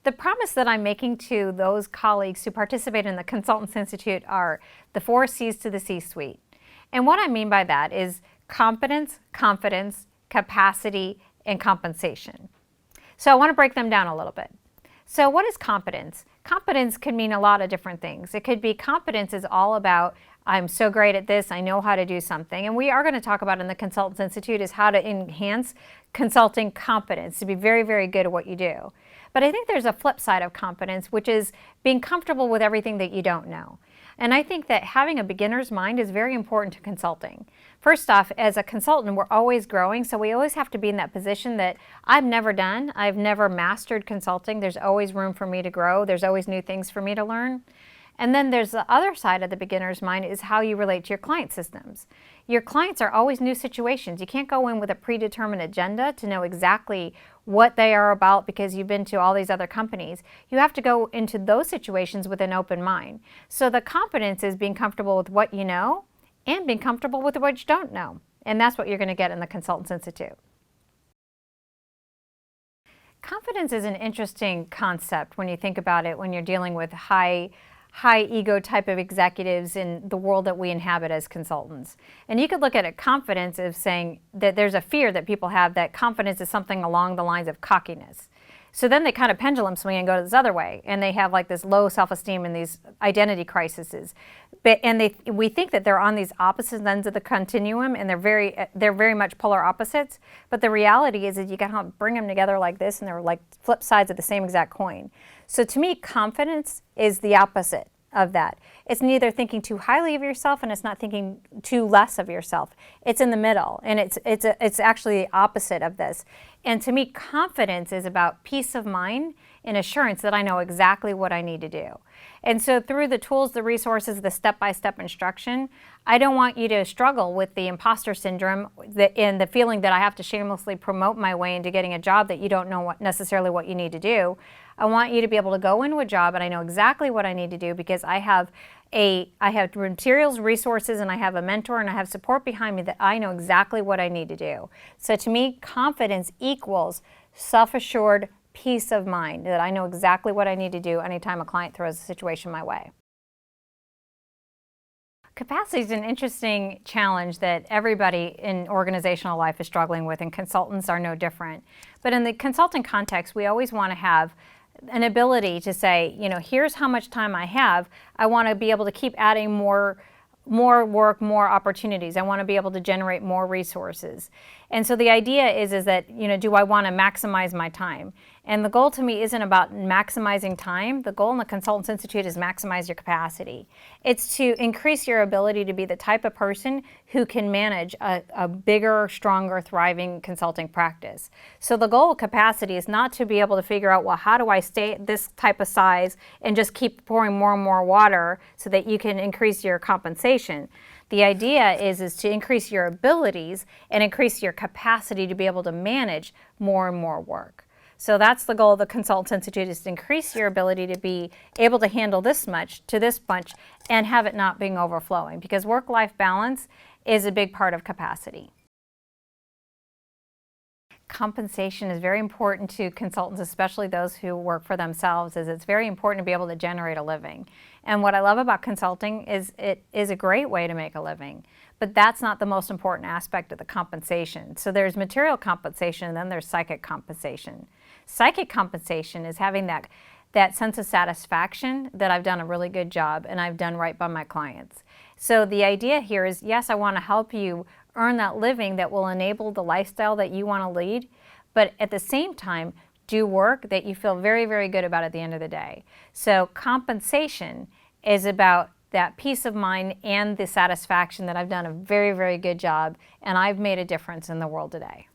The promise that I'm making to those colleagues who participate in the Consultants Institute are the 4 C's to the C-suite. And what I mean by that is competence, confidence, capacity, and compensation. So I want to break them down a little bit. So what is competence? Competence can mean a lot of different things. It could be competence is all about, I'm so great at this, I know how to do something. And we are going to talk about in the Consultants Institute is how to enhance consulting competence, to be very, very good at what you do. But I think there's a flip side of competence, which is being comfortable with everything that you don't know. And I think that having a beginner's mind is very important to consulting. First off, as a consultant, we're always growing, so we always have to be in that position that I've never mastered consulting. There's always room for me to grow. There's always new things for me to learn. And then there's the other side of the beginner's mind is how you relate to your client systems. Your clients are always new situations. You can't go in with a predetermined agenda to know exactly what they are about because you've been to all these other companies. You have to go into those situations with an open mind. So the competence is being comfortable with what you know and being comfortable with what you don't know. And that's what you're going to get in the Consultants Institute. Confidence is an interesting concept when you think about it when you're dealing with high ego type of executives in the world that we inhabit as consultants. And you could look at it, confidence as saying that there's a fear that people have that confidence is something along the lines of cockiness. So then they kind of pendulum swing and go this other way, and they have like this low self-esteem and these identity crises. We think that they're on these opposite ends of the continuum, and they're very much polar opposites. But the reality is that you kind of bring them together like this, and they're like flip sides of the same exact coin. So to me, confidence is the opposite of that. It's neither thinking too highly of yourself and it's not thinking too less of yourself. It's in the middle, and it's actually the opposite of this. And to me, confidence is about peace of mind and assurance that I know exactly what I need to do. And so through the tools, the resources, the step-by-step instruction, I don't want you to struggle with the imposter syndrome and the feeling that I have to shamelessly promote my way into getting a job that you don't know necessarily what you need to do. I want you to be able to go into a job and I know exactly what I need to do because I have materials, resources, and I have a mentor and I have support behind me that I know exactly what I need to do. So to me, confidence equals self-assured peace of mind, that I know exactly what I need to do anytime a client throws a situation my way. Capacity is an interesting challenge that everybody in organizational life is struggling with, and consultants are no different. But in the consulting context, we always want to have an ability to say, you know, here's how much time I have. I want to be able to keep adding more work, more opportunities. I want to be able to generate more resources. And so the idea is that, you know, do I want to maximize my time? And the goal to me isn't about maximizing time. The goal in the Consultants Institute is maximize your capacity. It's to increase your ability to be the type of person who can manage a bigger, stronger, thriving consulting practice. So the goal of capacity is not to be able to figure out, well, how do I stay at this type of size and just keep pouring more and more water so that you can increase your compensation. The idea is to increase your abilities and increase your capacity to be able to manage more and more work. So that's the goal of the Consultants Institute, is to increase your ability to be able to handle this much to this bunch and have it not being overflowing, because work-life balance is a big part of capacity. Compensation is very important to consultants, especially those who work for themselves, as it's very important to be able to generate a living. And what I love about consulting is it is a great way to make a living, but that's not the most important aspect of the compensation. So there's material compensation and then there's psychic compensation. Psychic compensation is having that sense of satisfaction that I've done a really good job and I've done right by my clients. So the idea here is, yes, I want to help you earn that living that will enable the lifestyle that you want to lead, but at the same time, do work that you feel very, very good about at the end of the day. So compensation is about that peace of mind and the satisfaction that I've done a very, very good job and I've made a difference in the world today.